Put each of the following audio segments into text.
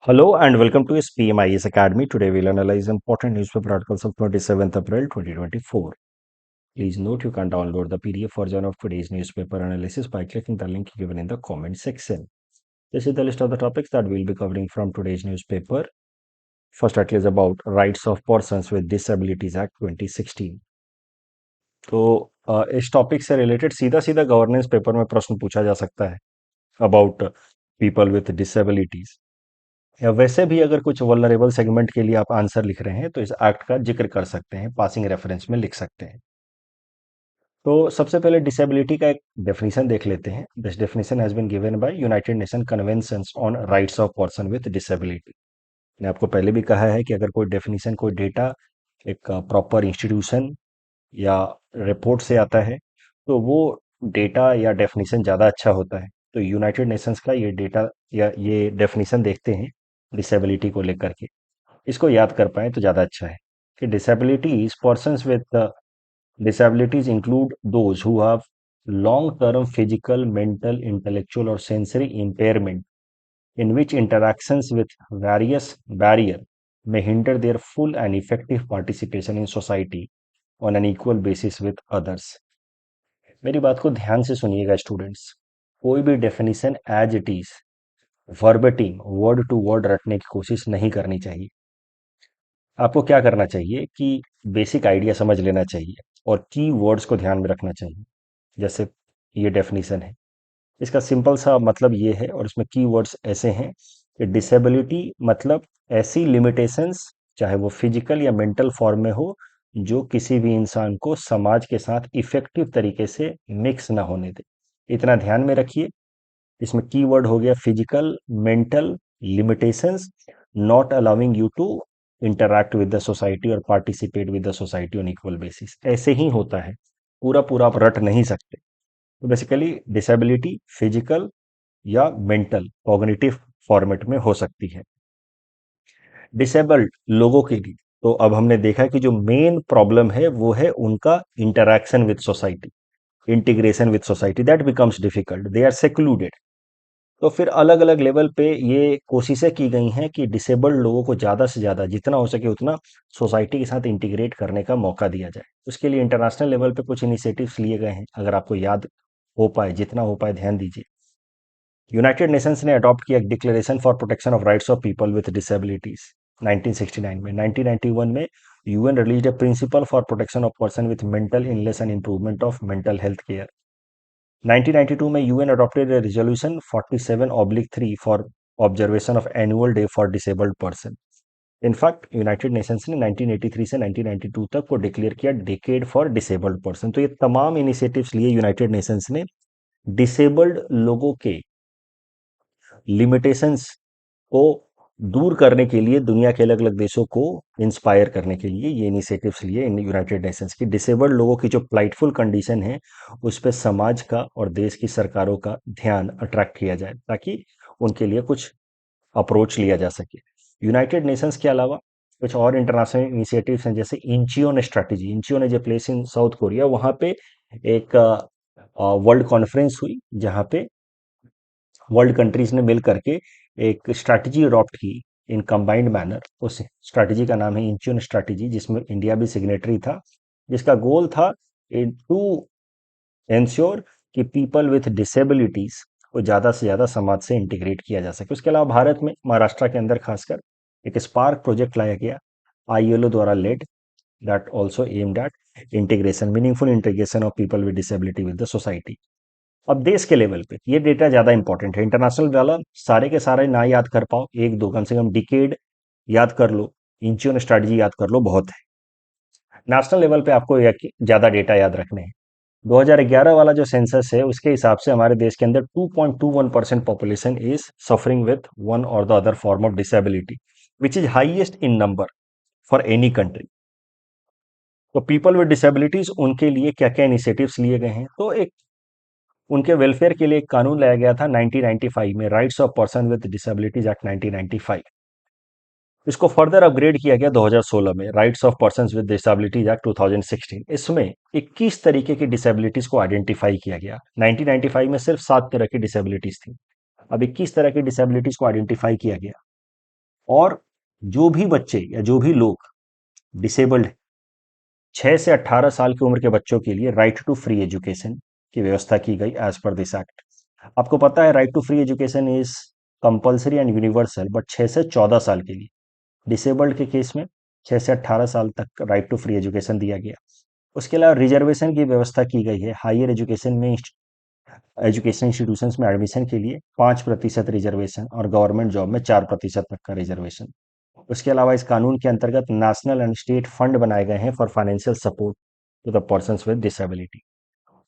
Hello and welcome to SPMIS Academy. Today we'll analyze important newspaper articles of 27th April 2024. Please note you can download the PDF version of today's newspaper analysis by clicking the link given in the comment section. This is the list of the topics that we'll be covering from today's newspaper. First article is about Rights of Persons with Disabilities Act 2016. तो इस topic से related सीधा सीधा governance paper में प्रश्न पूछा जा सकता है अबाउट पीपल विथ डिसेबिलिटीज, या वैसे भी अगर कुछ वल्नरेबल सेगमेंट के लिए आप आंसर लिख रहे हैं तो इस एक्ट का जिक्र कर सकते हैं, पासिंग रेफरेंस में लिख सकते हैं। तो सबसे पहले डिसेबिलिटी का एक डेफिनेशन देख लेते हैं। This definition has been given by United Nation conventions on rights of person with disability. मैंने आपको पहले भी कहा है कि अगर कोई डेफिनेशन, कोई डेटा एक प्रॉपर इंस्टीट्यूशन या रिपोर्ट से आता है तो वो डेटा या डेफिनेशन ज़्यादा अच्छा होता है। तो यूनाइटेड नेशंस का ये डेटा या ये डेफिनेशन देखते हैं डिसेबिलिटी को लेकर के, इसको याद कर पाए तो ज़्यादा अच्छा है कि disabilities persons with disabilities include those who have long-term physical, mental, intellectual, or sensory impairment in which interactions with various barriers may hinder their full and effective participation in society on an equal basis with others. मेरी बात को ध्यान से सुनिएगा students. कोई भी definition as it is verbatim word to word रटने की कोशिश नहीं करनी चाहिए। आपको क्या करना चाहिए कि बेसिक आइडिया समझ लेना चाहिए और की वर्ड्स को ध्यान में रखना चाहिए। जैसे ये डेफिनेशन है, इसका सिंपल सा मतलब ये है और इसमें की वर्ड्स ऐसे हैं कि डिसेबिलिटी मतलब ऐसी लिमिटेशंस, चाहे वो फिजिकल या मेंटल फॉर्म में हो, जो किसी भी इंसान को समाज के साथ इफेक्टिव तरीके से मिक्स ना होने दे। इतना ध्यान में रखिए। इसमें कीवर्ड हो गया physical, mental, limitations, not allowing you to interact with the society और participate with the society on equal basis. ऐसे ही होता है, पूरा पूरा आप रट नहीं सकते। तो बेसिकली डिसेबिलिटी फिजिकल या मेंटल कॉग्निटिव फॉर्मेट में हो सकती है डिसेबल्ड लोगों के लिए। तो अब हमने देखा कि जो मेन प्रॉब्लम है वो है उनका interaction with society, integration with society, that becomes difficult, they are secluded. तो फिर अलग अलग लेवल पे ये कोशिशें की गई हैं कि डिसेबल्ड लोगों को ज़्यादा से ज़्यादा जितना हो सके उतना सोसाइटी के साथ इंटीग्रेट करने का मौका दिया जाए। उसके लिए इंटरनेशनल लेवल पे कुछ इनिशिएटिव्स लिए गए हैं, अगर आपको याद हो पाए, जितना हो पाए ध्यान दीजिए। यूनाइटेड नेशंस ने अडॉप्ट किया declaration for protection of rights of people with disabilities 1969 में। 1991 में UN release a principle for protection of person with mental illness and improvement of mental health care. 1992 में UN adopted a resolution 47/3 for observation of annual day for disabled person. In fact United Nations ने 1983 से 1992 तक को declare किया decade for disabled person. तो ये तमाम initiatives लिए यूनाइटेड नेशंस ने डिसेबल्ड लोगों के लिमिटेशंस को दूर करने के लिए, दुनिया के अलग अलग देशों को इंस्पायर करने के लिए ये इनिशिएटिव्स लिए इन यूनाइटेड नेशंस की। डिसेबल्ड लोगों की जो प्लाइटफुल कंडीशन है उस पर समाज का और देश की सरकारों का ध्यान अट्रैक्ट किया जाए ताकि उनके लिए कुछ अप्रोच लिया जा सके। यूनाइटेड नेशंस के अलावा कुछ और इंटरनेशनल इनिशिएटिव्स हैं, जैसे इंचियोन स्ट्रैटेजी। इंचियोन जो प्लेस इन साउथ कोरिया, वहाँ पे एक वर्ल्ड कॉन्फ्रेंस हुई जहाँ पे वर्ल्ड कंट्रीज ने मिल करके एक स्ट्रैटेजी अडॉप्ट की इन कंबाइंड मैनर। उस स्ट्रैटेजी का नाम है इंचियन स्ट्रैटेजी, जिसमें इंडिया भी सिग्नेटरी था, जिसका गोल था टू एंश्योर कि पीपल विथ डिसेबिलिटीज को ज़्यादा से ज़्यादा समाज से इंटीग्रेट किया जा सके। उसके अलावा भारत में महाराष्ट्र के अंदर खासकर एक स्पार्क प्रोजेक्ट लाया गया आईएलओ द्वारा led, that also aimed at integration, meaningful integration of people with disability with the society. अब देश के लेवल पे ये डेटा ज्यादा इंपॉर्टेंट है। इंटरनेशनल वाला सारे के सारे ना याद कर पाओ, एक दो कम से कम डिकेड याद कर लो, इंचियन स्ट्रेटजी याद कर लो, बहुत है। नेशनल लेवल पे आपको ज्यादा डेटा याद रखने हैं। 2011 वाला जो सेंसस है उसके हिसाब से हमारे देश के अंदर 2.21% population is suffering with one or the other form of disability, which is highest in number for any country. तो पीपल विद डिसेबिलिटीज, उनके लिए क्या क्या इनिशिएटिव्स लिए गए हैं, तो एक उनके वेलफेयर के लिए एक कानून लाया गया था 1995 में, rights of person with disabilities act 1995। इसको फर्दर अपग्रेड किया गया 2016 में, rights of persons with disabilities act 2016। इसमें 21 तरीके की डिसेबिलिटीज को आइडेंटिफाई किया गया। 1995 में सिर्फ 7 तरह की डिसेबिलिटीज थी, अब 21 तरह की डिसेबिलिटीज को आइडेंटिफाई किया गया। और जो भी बच्चे या जो भी लोग डिसेबल्ड 6 से 18 साल की उम्र के बच्चों के लिए राइट टू फ्री एजुकेशन की व्यवस्था की गई एज पर दिस एक्ट। आपको पता है right to free education is compulsory and universal, but 6 से 14 साल के लिए। डिसेबल्ड के केस में 6 से 18 साल तक राइट टू फ्री एजुकेशन दिया गया। उसके अलावा रिजर्वेशन की व्यवस्था की गई है। हायर एजुकेशन में एजुकेशन इंस्टीट्यूशंस में एडमिशन के लिए 5% रिजर्वेशन और गवर्नमेंट जॉब में 4% तक का रिजर्वेशन। उसके अलावा इस कानून के अंतर्गत नेशनल एंड स्टेट फंड बनाए गए हैं for financial support to the persons with disability.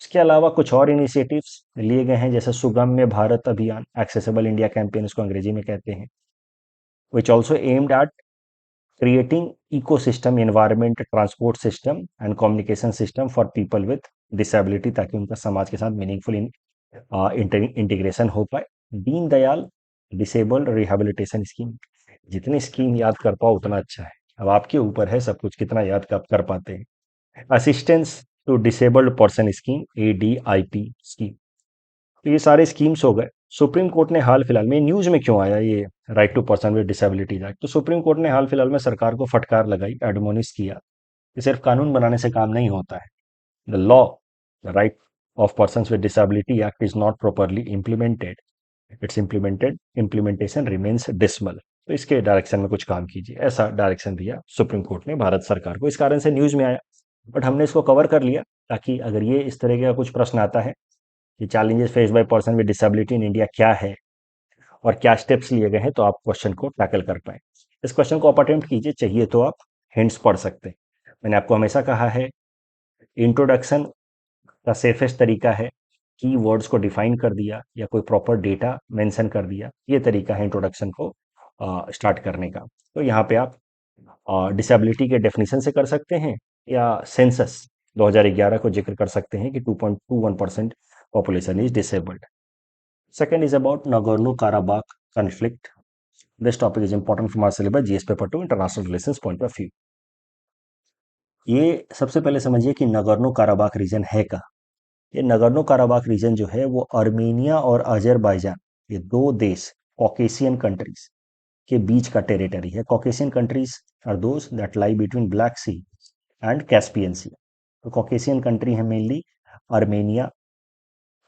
इसके अलावा कुछ और इनिशिएटिव्स लिए गए हैं, जैसे सुगम्य भारत अभियान, एक्सेसिबल इंडिया कैंपेन इसको अंग्रेजी में कहते हैं, which also aimed eight creating ecosystem environment transport system and communication system for people with disability, ताकि उनका समाज के साथ मीनिंगफुल इंटीग्रेशन हो पाए। Deen Dayal disabled rehabilitation scheme, जितनी स्कीम याद कर पाओ उतना अच्छा है। अब आपके ऊपर है सब कुछ कितना याद कर पाते हैं। Assistance to disabled person scheme, ADIP scheme. तो ये सारे स्कीम्स हो गए। सुप्रीम कोर्ट ने हाल फिलहाल में, न्यूज में क्यों आया ये right to person with disabilities act, तो सुप्रीम कोर्ट ने हाल फिलहाल में सरकार को फटकार लगाई, एडमोनिश किया कि सिर्फ कानून बनाने से काम नहीं होता है। The law, the right of person with disability act is not properly implemented, it's implementation remains dismal. तो इसके डायरेक्शन में कुछ काम कीजिए, ऐसा डायरेक्शन दिया सुप्रीम कोर्ट ने भारत सरकार को। इस कारण से न्यूज में आया, बट हमने इसको कवर कर लिया ताकि अगर ये इस तरह का कुछ प्रश्न आता है कि challenges face by person with disability in India क्या है और क्या स्टेप्स लिए गए हैं, तो आप क्वेश्चन को टैकल कर पाए। इस क्वेश्चन को आप अटेम्प्ट कीजिए, चाहिए तो आप हिंट्स पढ़ सकते हैं। मैंने आपको हमेशा कहा है इंट्रोडक्शन का सेफेस्ट तरीका है की वर्ड्स को डिफाइन कर दिया या कोई प्रॉपर डेटा मेंशन कर दिया, ये तरीका है इंट्रोडक्शन को स्टार्ट करने का। तो यहाँ पे आप डिसेबिलिटी के डेफिनेशन से कर सकते हैं या सेंसस 2011 को जिक्र कर सकते हैं कि 2.21% population is disabled. Second is about Nagorno-Karabakh conflict. This topic is important from our syllabus, GS paper 2, international relations point of view. ये सबसे पहले समझिए कि नगर्नो काराबाख रीजन है का। ये नगर्नो काराबाख रीजन जो है वो अर्मेनिया और अजरबैजान, ये दो देश कॉकेशियन कंट्रीज के बीच का टेरिटरी है। Caucasian countries are those that lie between Black Sea and Caspian Sea. तो कॉकेशियन कंट्री है mainly Armenia,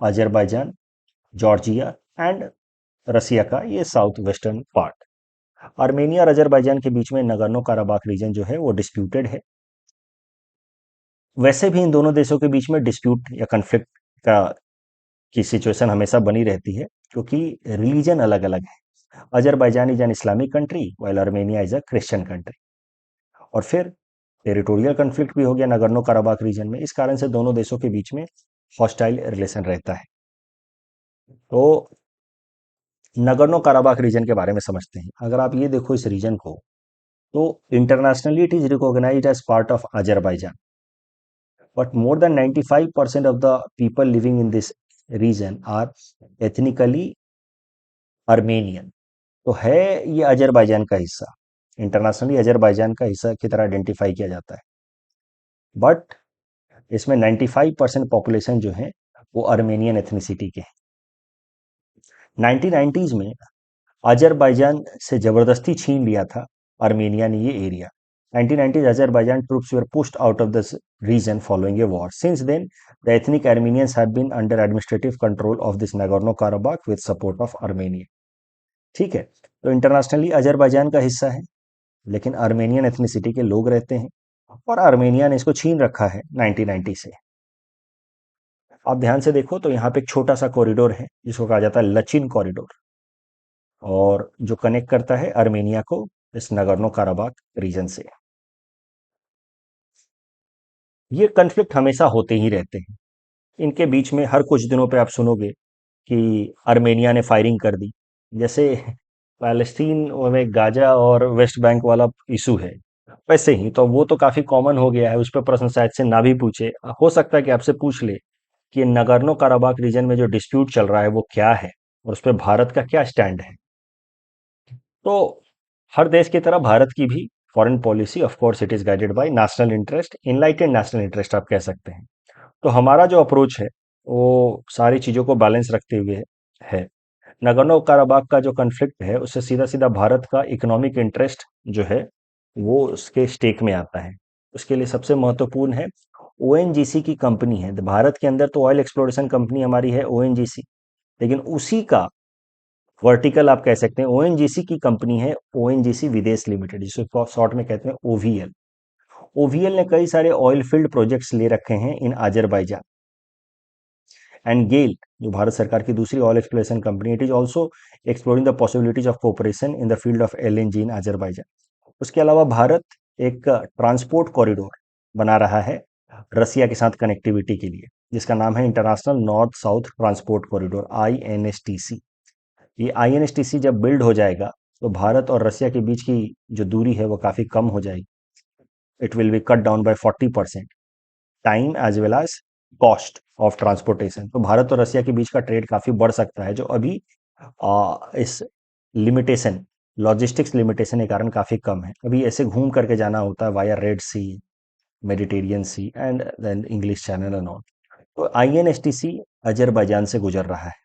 Azerbaijan, Georgia and Russia का ये साउथ वेस्टर्न पार्ट। आर्मेनिया और अजरबैजान के बीच में नगर्नो काराबाख रीजन जो है वो डिस्प्यूटेड है। वैसे भी इन दोनों देशों के बीच में डिस्प्यूट या कन्फ्लिक्ट का की सिचुएशन हमेशा बनी रहती है, क्योंकि रिलीजन अलग अलग है। Azerbaijan is an Islamic country while Armenia is a Christian country. और फिर टेरिटोरियल कन्फ्लिक्ट भी हो गया नगर्नो काराबाख रीजन में। इस कारण से दोनों देशों के बीच में हॉस्टाइल रिलेशन रहता है। तो नगर्नो काराबाख रीजन के बारे में समझते हैं। अगर आप ये देखो इस रीजन को, तो internationally it is recognised as part of Azerbaijan, but more than 95% of the people living in this region are ethnically armenian। तो है ये अजरबैजान का हिस्सा, इंटरनेशनली अजरबैजान का हिस्सा की तरह आइडेंटिफाई किया जाता है, बट इसमें 95% पॉपुलेशन जो है वो अर्मेनियन एथनिसिटी के हैं। 1990s में अजरबैजान से जबरदस्ती छीन लिया था आर्मेनिया ने ये area. 1990s Azerbaijan troops were pushed out of this region following a war. Since then, the ethnic Armenians have been under administrative control of this Nagorno-Karabakh with support of Armenia। ठीक है, तो internationally Azerbaijan का हिस्सा है, लेकिन Armenian ethnicity के लोग रहते हैं और आर्मेनिया ने इसको छीन रखा है 1990 से। आप ध्यान से देखो तो यहाँ पे एक छोटा सा कॉरिडोर है जिसको कहा जाता है लचिन कॉरिडोर, और जो कनेक्ट करता है आर्मेनिया को इस नगर्नो काराबाख रीजन से। ये कन्फ्लिक्ट हमेशा होते ही रहते हैं। इनके बीच में हर कुछ दिनों पे आप सुनोगे कि आर्मेनिया ने फायरिंग कर दी। जैसे पैलेस्टीन में गाजा और वेस्ट बैंक वाला इशू है, वैसे ही तो वो तो काफी कॉमन हो गया है, उस पर प्रश्न शायद से ना भी पूछे, हो सकता है कि आपसे पूछ ले कि नगर्नो काराबाख रीजन में जो डिस्प्यूट चल रहा है वो क्या है और उस पर भारत का क्या स्टैंड है। तो हर देश की तरह भारत की भी foreign policy of course it is guided by national interest, enlightened national interest आप कह सकते हैं। तो हमारा जो अप्रोच है वो सारी चीज़ों को बैलेंस रखते हुए है। नगोर्नो काराबाग का जो कॉन्फ्लिक्ट है उससे सीधा सीधा भारत का इकोनॉमिक इंटरेस्ट जो है वो उसके स्टेक में आता है। उसके लिए सबसे महत्वपूर्ण है ओएनजीसी की कंपनी है। भारत के अंदर तो ऑयल एक्सप्लोरेशन कंपनी हमारी है ओएनजीसी, लेकिन उसी का वर्टिकल आप कह सकते हैं ओएनजीसी की कंपनी है ओएनजीसी विदेश लिमिटेड, जिसको शॉर्ट में कहते हैं ओवीएल। ओवीएल ने कई सारे ऑयल फील्ड प्रोजेक्ट्स ले रखे हैं इन अजरबैजान। एंड गेल जो भारत सरकार की दूसरी oil exploration company, it is also exploring the possibilities of cooperation in the field of LNG in Azerbaijan. उसके अलावा भारत एक ट्रांसपोर्ट कॉरिडोर बना रहा है रसिया के साथ कनेक्टिविटी के लिए, जिसका नाम है international north south transport corridor INSTC। ये INSTC जब बिल्ड हो जाएगा तो भारत और रसिया के बीच की जो दूरी है वो काफ़ी कम हो जाएगी। It will be cut down by 40%, time as well as cost of transportation. तो भारत और रसिया के बीच का ट्रेड काफ़ी बढ़ सकता है, जो अभी इस लिमिटेशन, लॉजिस्टिक्स लिमिटेशन के कारण काफ़ी कम है। अभी ऐसे घूम करके जाना होता है via Red Sea, Mediterranean Sea and then English Channel and all. तो INSTC अजरबैजान से गुजर रहा है।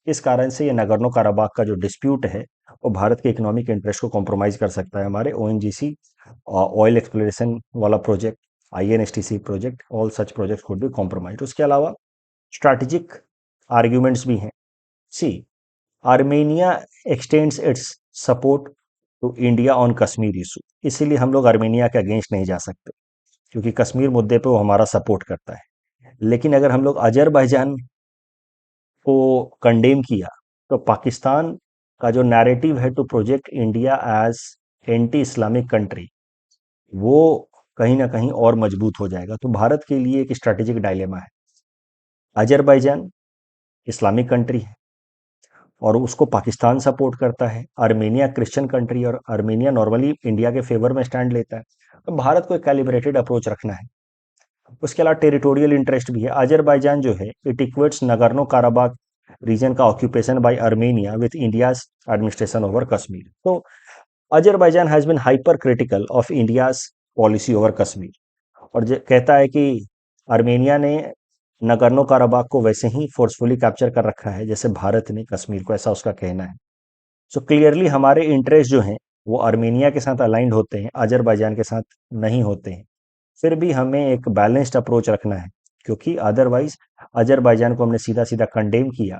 इस कारण से ये नगोर्नो काराबाग का जो डिस्प्यूट है वो भारत के इकोनॉमिक इंटरेस्ट को कॉम्प्रोमाइज कर सकता है। हमारे ONGC ऑयल एक्सप्लोरेशन वाला project, INSTC project, all such project could be compromise. उसके अलावा स्ट्रैटेजिक आर्ग्यूमेंट्स भी हैं। See, Armenia extends its support to India on Kashmir issue. इसीलिए हम लोग आर्मेनिया के अगेंस्ट नहीं जा सकते, क्योंकि कश्मीर मुद्दे पे वो हमारा सपोर्ट करता है। लेकिन अगर हम लोग अजरबैजान को कंडेम किया तो पाकिस्तान का जो नैरेटिव है to project India as anti Islamic country, वो कहीं ना कहीं और मजबूत हो जाएगा। तो भारत के लिए एक स्ट्रेटेजिक डायलेमा है। अजरबैजान इस्लामिक कंट्री है और उसको पाकिस्तान सपोर्ट करता है। आर्मेनिया क्रिश्चियन कंट्री, और आर्मेनिया नॉर्मली इंडिया के फेवर में स्टैंड लेता है। तो भारत को एक कैलिब्रेटेड अप्रोच रखना है। उसके अलावा टेरिटोरियल इंटरेस्ट भी है। अजरबैजान जो है it equates Nagorno Karabakh region का occupation by Armenia with India's administration over Kashmir. तो Azerbaijan has been hyper critical of India's policy over Kashmir, और कहता है कि आर्मेनिया ने नगर्नो काराबाग को वैसे ही फोर्सफुली कैप्चर कर रखा है जैसे भारत ने कश्मीर को, ऐसा उसका कहना है। सो क्लियरली हमारे इंटरेस्ट जो हैं वो आर्मेनिया के साथ अलाइंड होते हैं, अजरबैजान के साथ नहीं होते हैं। फिर भी हमें एक बैलेंस्ड अप्रोच रखना है, क्योंकि अदरवाइज अजरबैजान को हमने सीधा सीधा कंडेम किया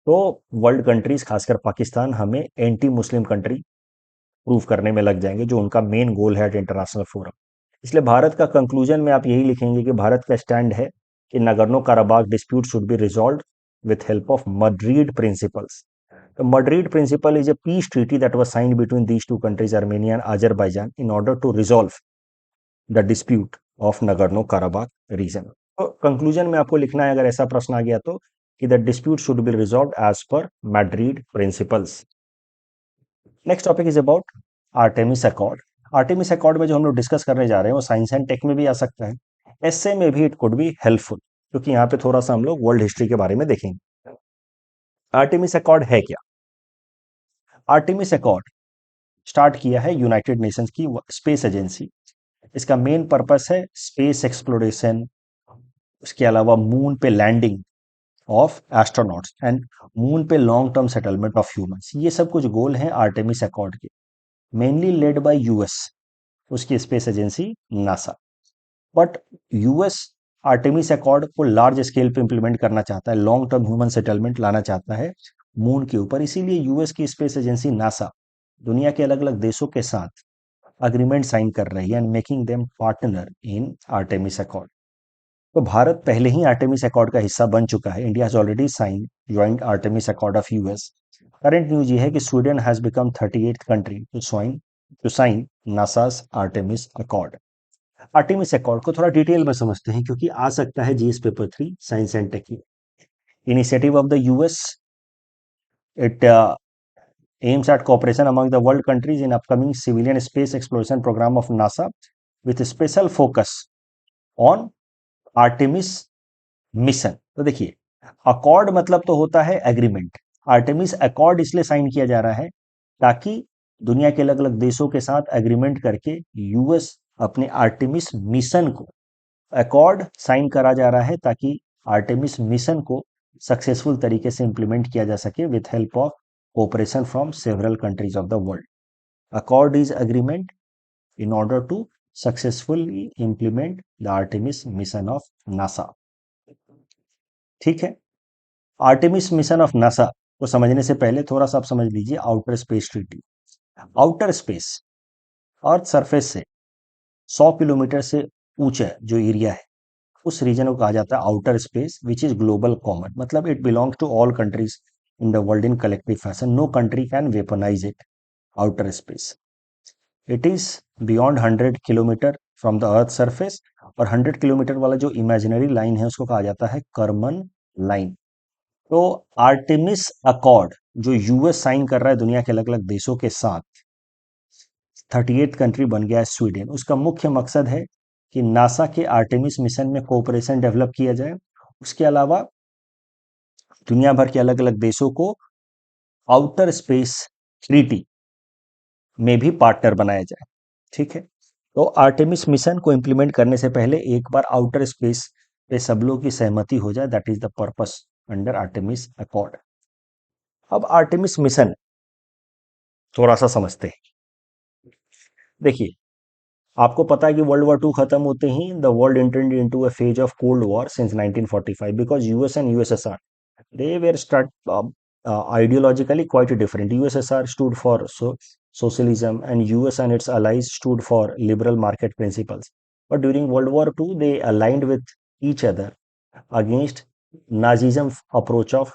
तो वर्ल्ड कंट्रीज खासकर पाकिस्तान हमें एंटी मुस्लिम कंट्री प्रूव करने में लग जाएंगे, जो उनका मेन गोल है एट इंटरनेशनल फोरम। इसलिए भारत का कंक्लूजन में आप यही लिखेंगे कि भारत का स्टैंड है कि Nagorno काराबाग dispute should be resolve with help of Madrid Principles. The Madrid Principle is a peace treaty that was signed between these two countries, Armenia and Azerbaijan, in order to resolve the dispute of Nagorno-Karabakh region. तो conclusion में आपको लिखना है अगर ऐसा प्रश्न आ गया तो कि the dispute should be resolve as per Madrid principles. Next topic is about Artemis Accord. Artemis Accord में जो हम लोग डिस्कस करने जा रहे हैं वो साइंस एंड टेक में भी आ सकता है, एसए में भी इट कुड बी हेल्पफुल, क्योंकि यहाँ पे थोड़ा सा हम लोग वर्ल्ड हिस्ट्री के बारे में देखेंगे। आर्टेमिस अकॉर्ड है क्या? आर्टेमिस अकॉर्ड स्टार्ट किया है यूनाइटेड नेशंस की स्पेस एजेंसी। इसका मेन पर्पस है स्पेस एक्सप्लोरेशन, उसके अलावा मून पे landing of astronauts and moon पे long term settlement of humans. ये सब कुछ गोल हैं आर्टेमिस अकॉर्ड के, मेनली लेड बाय यूएस, उसकी space agency NASA. But US Artemis accord को लार्ज स्केल पे इंप्लीमेंट करना चाहता है, लॉन्ग टर्म ह्यूमन सेटलमेंट लाना चाहता है मून के ऊपर। इसीलिए यूएस की स्पेस एजेंसी नासा दुनिया के अलग अलग देशों के साथ अग्रीमेंट साइन कर रही है and making them partner in Artemis accord. तो भारत पहले ही आर्टेमिस अकॉर्ड का हिस्सा बन चुका है। India has already sign joint Artemis Accord of US. Current news ये है कि Sweden has become 38th country to sign NASA's Artemis Accord. Artemis accord को थोड़ा डिटेल में समझते हैं, क्योंकि आ सकता है GS paper 3 science and tech में। Initiative of the US, it aims at cooperation among the world countries in upcoming civilian space exploration program of NASA with special focus on Artemis mission. तो देखिए, accord मतलब तो होता है agreement. Artemis accord इसलिए sign किया जा रहा है ताकि दुनिया के अलग अलग देशों के साथ एग्रीमेंट करके यूएस अपने आर्टेमिस मिशन को, अकॉर्ड साइन करा जा रहा है ताकि आर्टेमिस मिशन को सक्सेसफुल तरीके से इम्प्लीमेंट किया जा सके with help of cooperation from several countries of the world. Accord is agreement in order to successfully implement the Artemis mission of NASA. ठीक है. आर्टेमिस मिशन ऑफ नासा को समझने से पहले थोड़ा सा आप समझ लीजिए outer space treaty. Outer space earth surface से 100 किलोमीटर से ऊंचा जो एरिया है उस रीजन को कहा जाता है outer space which is global common. मतलब it belongs to all countries in the world in collective fashion. No country can weaponize it. Outer space it is beyond 100 kilometre from the earth surface. और 100 kilometre वाला जो imaginary line है उसको कहा जाता है Karman line. तो Artemis accord जो यूएस साइन कर रहा है दुनिया के अलग अलग देशों के साथ, 38th कंट्री बन गया है स्वीडन. उसका मुख्य मकसद है कि नासा के आर्टेमिस मिशन में कोऑपरेशन डेवलप किया जाए. उसके अलावा दुनिया भर के अलग अलग देशों को आउटर स्पेस ट्रीटी में भी पार्टनर बनाया जाए. ठीक है. तो आर्टेमिस मिशन को इंप्लीमेंट करने से पहले एक बार आउटर स्पेस पे सब लोग की सहमति हो जाए. That is the purpose under Artemis accord. अब आर्टेमिस मिशन थोड़ा सा समझते हैं. देखिए, आपको पता है कि वर्ल्ड वॉर 2 खत्म होते ही the world entered into a phase of cold war since 1945 because US and USSR they were ideologically quite different. USSR stood for socialism and US and its allies stood for liberal market principles. But during World War II, they aligned with each other against Nazism approach of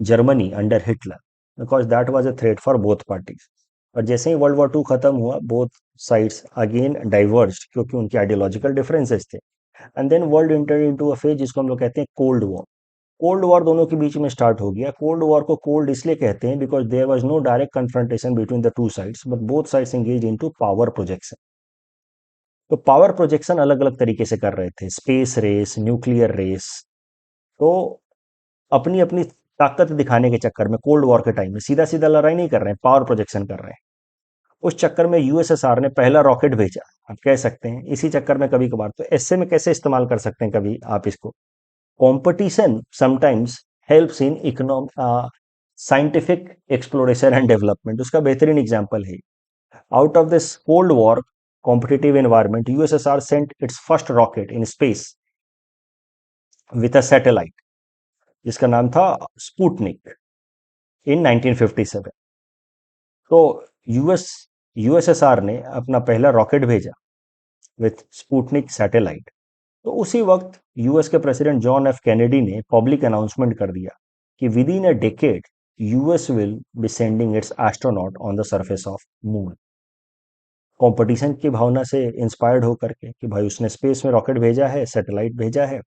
Germany under Hitler because that was a threat for both parties. और जैसे ही world war 2 खत्म हुआ both sides again diverged क्योंकि उनके ideological differences थे. And then world entered into a phase जिसको हम लोग कहते हैं कोल्ड वॉर. कोल्ड वॉर दोनों के बीच में स्टार्ट हो गया. कोल्ड वॉर को कोल्ड इसलिए कहते हैं because there was no direct confrontation between the two sides but both sides engage into power projection. तो पावर प्रोजेक्शन अलग अलग तरीके से कर रहे थे. Space race, nuclear race. तो अपनी अपनी ताकत दिखाने के चक्कर में कोल्ड वॉर के टाइम में सीधा सीधा लड़ाई नहीं कर रहे हैं, पावर प्रोजेक्शन कर रहे हैं. उस चक्कर में यूएसएसआर ने पहला रॉकेट भेजा. आप कह सकते हैं इसी चक्कर में कभी कभार तो ऐसे में कैसे इस्तेमाल कर सकते हैं कभी आप इसको. Competition sometimes helps in economic scientific exploration and development. उसका बेहतरीन एग्जांपल है. Out of this cold war competitive environment USSR Saint it's first rocket in space with a satellite जिसका नाम था स्पुतनिक इन 1957. तो यूएसएसआर ने अपना पहला रॉकेट भेजा विथ स्पुतनिक सैटेलाइट. तो उसी वक्त यूएस के प्रेसिडेंट जॉन एफ कैनेडी ने पब्लिक अनाउंसमेंट कर दिया कि with in a decade US will be sending it's astronaut on the surface of moon. Competition की भावना से इंस्पायर्ड होकर के कि भाई उसने स्पेस में रॉकेट भेजा है, सैटेलाइट भेजा है,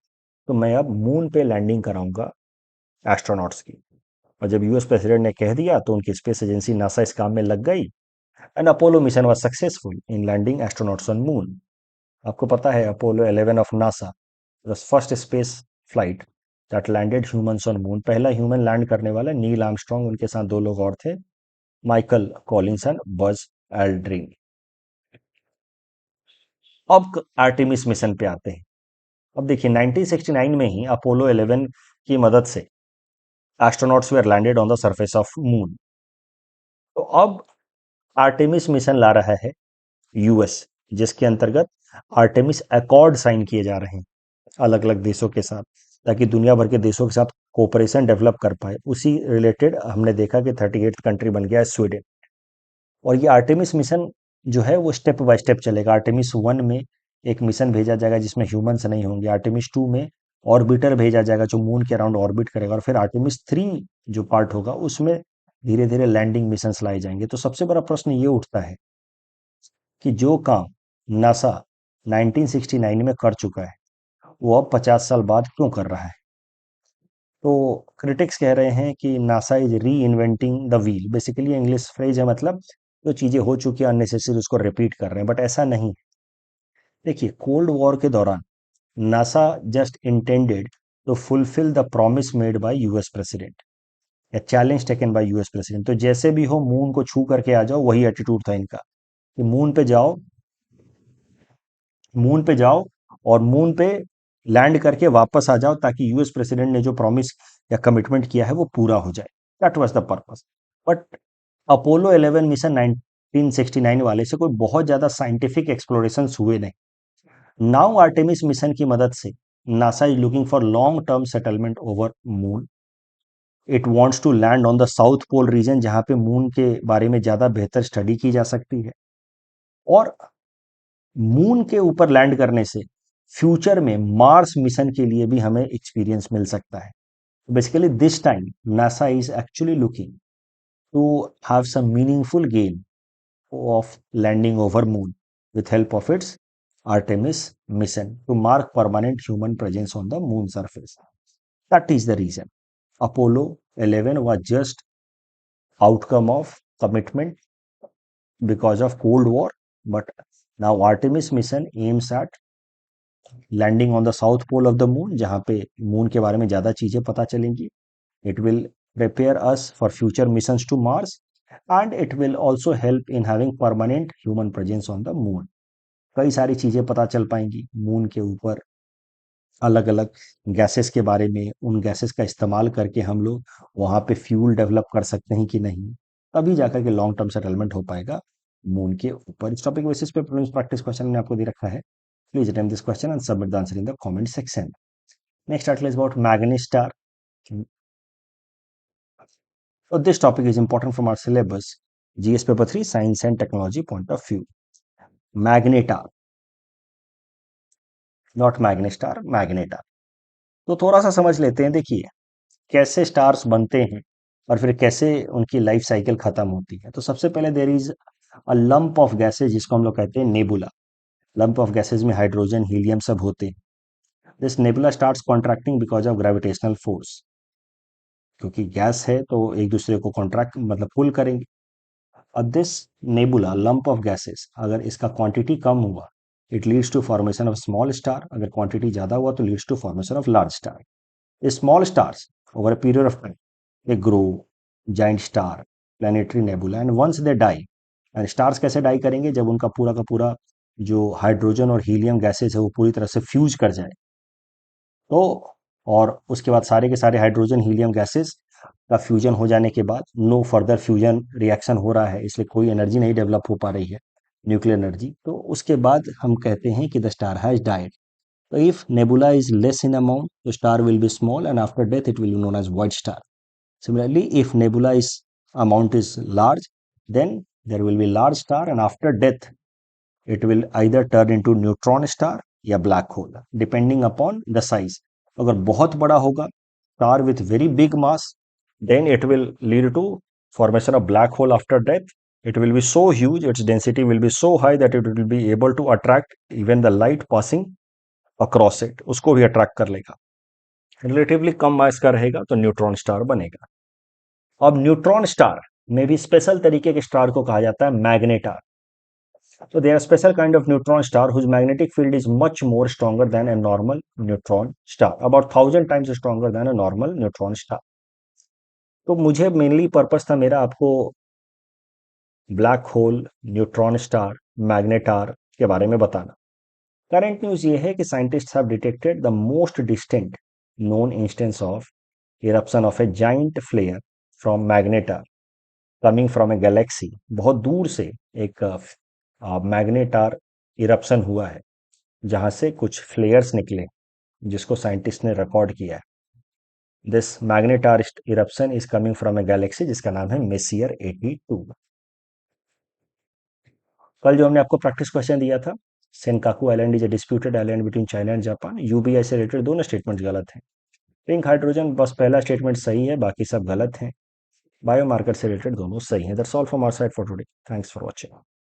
तो मैं अब मून पे लैंडिंग कराऊंगा एस्ट्रोनॉट्स की. और जब यूएस प्रेसिडेंट ने कह दिया तो उनकी स्पेस एजेंसी नासा इस काम में लग गई and Apollo mission was successful in landing astronauts on moon. आपको पता है Apollo 11 of NASA was first space flight that landed humans on moon. पहला ह्यूमन लैंड करने वाला नील आर्मस्ट्रॉन्ग, उनके साथ दो लोग और थे, Michael Collins and Buzz Aldrin. अब आर्टेमिस मिशन पे आते हैं. अब देखिए 1969 में ही अपोलो 11 की मदद से astronauts were landed on the surface of moon. तो अब आर्टेमिस मिशन ला रहा है यूएस जिसके अंतर्गत आर्टेमिस अकॉर्ड साइन किए जा रहे हैं अलग अलग देशों के साथ ताकि दुनिया भर के देशों के साथ कोऑपरेशन डेवलप कर पाए. उसी रिलेटेड हमने देखा कि 38th कंट्री बन गया है स्वीडन. और ये आर्टेमिस मिशन जो है वो स्टेप बाय स्टेप चलेगा. आर्टेमिस 1 में एक मिशन भेजा जाएगा जिसमें ह्यूमंस नहीं होंगे. आर्टेमिस 2 में ऑर्बिटर भेजा जाएगा जो मून के अराउंड ऑर्बिट करेगा. और फिर आर्टेमिस 3 जो पार्ट होगा उसमें धीरे धीरे लैंडिंग मिशंस लाए जाएंगे. तो सबसे बड़ा प्रश्न ये उठता है कि जो काम नासा 1969 में कर चुका है वो अब 50 साल बाद क्यों कर रहा है. तो क्रिटिक्स कह रहे हैं कि नासा इज री inventing the wheel. Basically English phrase है, मतलब जो चीजें हो चुकी है अननेसेसरी उसको रिपीट कर रहे हैं. बट ऐसा नहीं. देखिए कोल्ड वॉर के दौरान NASA just intended to fulfil the promise made by US president या challenge taken by US president. तो जैसे भी हो मून को छू करके आ जाओ, वही एटीट्यूड था इनका कि मून पे जाओ, मून पे जाओ और मून पे लैंड करके वापस आ जाओ ताकि यूएस प्रेसिडेंट ने जो प्रॉमिस या कमिटमेंट किया है वो पूरा हो जाए। That was the purpose. But Apollo 11 mission 1969 वाले से कोई बहुत ज्यादा साइंटिफिक एक्सप्लोरेशंस हुए नहीं। नाउ आर्टेमिस मिशन की मदद से NASA is looking for long term settlement over moon. It wants to land on the south pole region, जहां पे मून के बारे में ज्यादा बेहतर स्टडी की जा सकती है। और मून के ऊपर लैंड करने से फ्यूचर में मार्स मिशन के लिए भी हमें एक्सपीरियंस मिल सकता है। Basically this time NASA is actually looking to have some meaningful gain of landing over moon with help of its Artemis mission to mark permanent human presence on the moon surface. That is the reason. Apollo 11 was just outcome of commitment because of Cold War, but now Artemis mission aims at landing on the south pole of the moon, जहाँ पे moon के बारे में ज़्यादा चीज़ें पता चलेंगी. It will prepare us for future missions to Mars, and it will also help in having permanent human presence on the moon. कई सारी चीजें पता चल पाएंगी मून के ऊपर, अलग अलग गैसेस के बारे में, उन गैसेस का इस्तेमाल करके हम लोग वहां पे फ्यूल डेवलप कर सकते हैं कि नहीं, तभी जाकर के लॉन्ग टर्म सेटलमेंट हो पाएगा मून के ऊपर। इस टॉपिक बेसिस पे प्रीलिम्स प्रैक्टिस क्वेश्चन मैंने आपको दे रखा है। Please attempt this question and submit the answer in the comment section. Next article is about magnetar. So this topic is important from our syllabus, GS paper 3 science and technology point of view. Magnetar, not magnestar, magnetar। तो थोड़ा सा समझ लेते हैं। देखिए कैसे stars बनते हैं और फिर कैसे उनकी लाइफ साइकिल खत्म होती है। तो सबसे पहले there is a lump of gases, जिसको हम लोग कहते हैं नेबुला। लंप ऑफ गैसेज में हाइड्रोजन हीलियम सब होते हैं। This nebula starts contracting because of gravitational force, क्योंकि गैस है तो एक दूसरे को कॉन्ट्रैक्ट मतलब पुल करेंगे। अब this nebula lump of gases, अगर इसका क्वांटिटी कम हुआ, it leads to formation of small star. अगर क्वांटिटी ज्यादा हुआ तो leads to formation of large star. Small stars over a period of time they grow giant star, planetary nebula, and once they die, and stars कैसे die करेंगे, जब उनका पूरा का पूरा जो हाइड्रोजन और हीलियम गैसेस है वो पूरी तरह से फ्यूज कर जाए तो, और उसके बाद सारे के सारे हाइड्रोजन हीलियम गैसेस का फ्यूजन हो जाने के बाद नो फर्दर फ्यूजन रिएक्शन हो रहा है, इसलिए कोई एनर्जी नहीं डेवलप हो पा रही है, न्यूक्लियर एनर्जी, तो उसके बाद हम कहते हैं कि the star has died. So if nebula is less in amount, the star will be small, and after death it will be known as white star. Similarly, if nebula is amount is large, then there will be large star, and after death it will either turn into neutron star या black hole, depending upon the size. अगर बहुत बड़ा होगा star with very big mass, then it will lead to formation of black hole after death. It will be so huge, its density will be so high that it will be able to attract even the light passing across it, उसको भी attract कर लेगा। Relatively कम मास का रहेगा तो neutron star बनेगा। अब neutron star में भी स्पेशल तरीके के स्टार को कहा जाता है magnetar. So they are special kind of neutron star whose magnetic field is much more stronger than a normal neutron star, about 1,000 times stronger than a normal neutron star. तो मुझे mainly purpose था मेरा आपको black hole, neutron star, magnetar के बारे में बताना। Current news ये है कि scientist have detected the most distant known instance of eruption of a giant flare from magnetar coming from a galaxy. बहुत दूर से एक मैग्नेटार इरप्शन हुआ है जहां से कुछ फ्लेयर्स निकले, जिसको साइंटिस्ट ने रिकॉर्ड किया है। This magnetar eruption is coming from a Galaxy जिसका नाम है मेसियर 82। कल जो हमने आपको प्रैक्टिस क्वेश्चन दिया था, Senkaku island is a disputed island between China and Japan, UBI से रिलेटेड दोनों स्टेटमेंट गलत हैं। पिंक हाइड्रोजन बस पहला स्टेटमेंट सही है, बाकी सब गलत हैं। बायोमार्कर से रिलेटेड दोनों सही हैं। That's all from our side for today. Thanks for watching.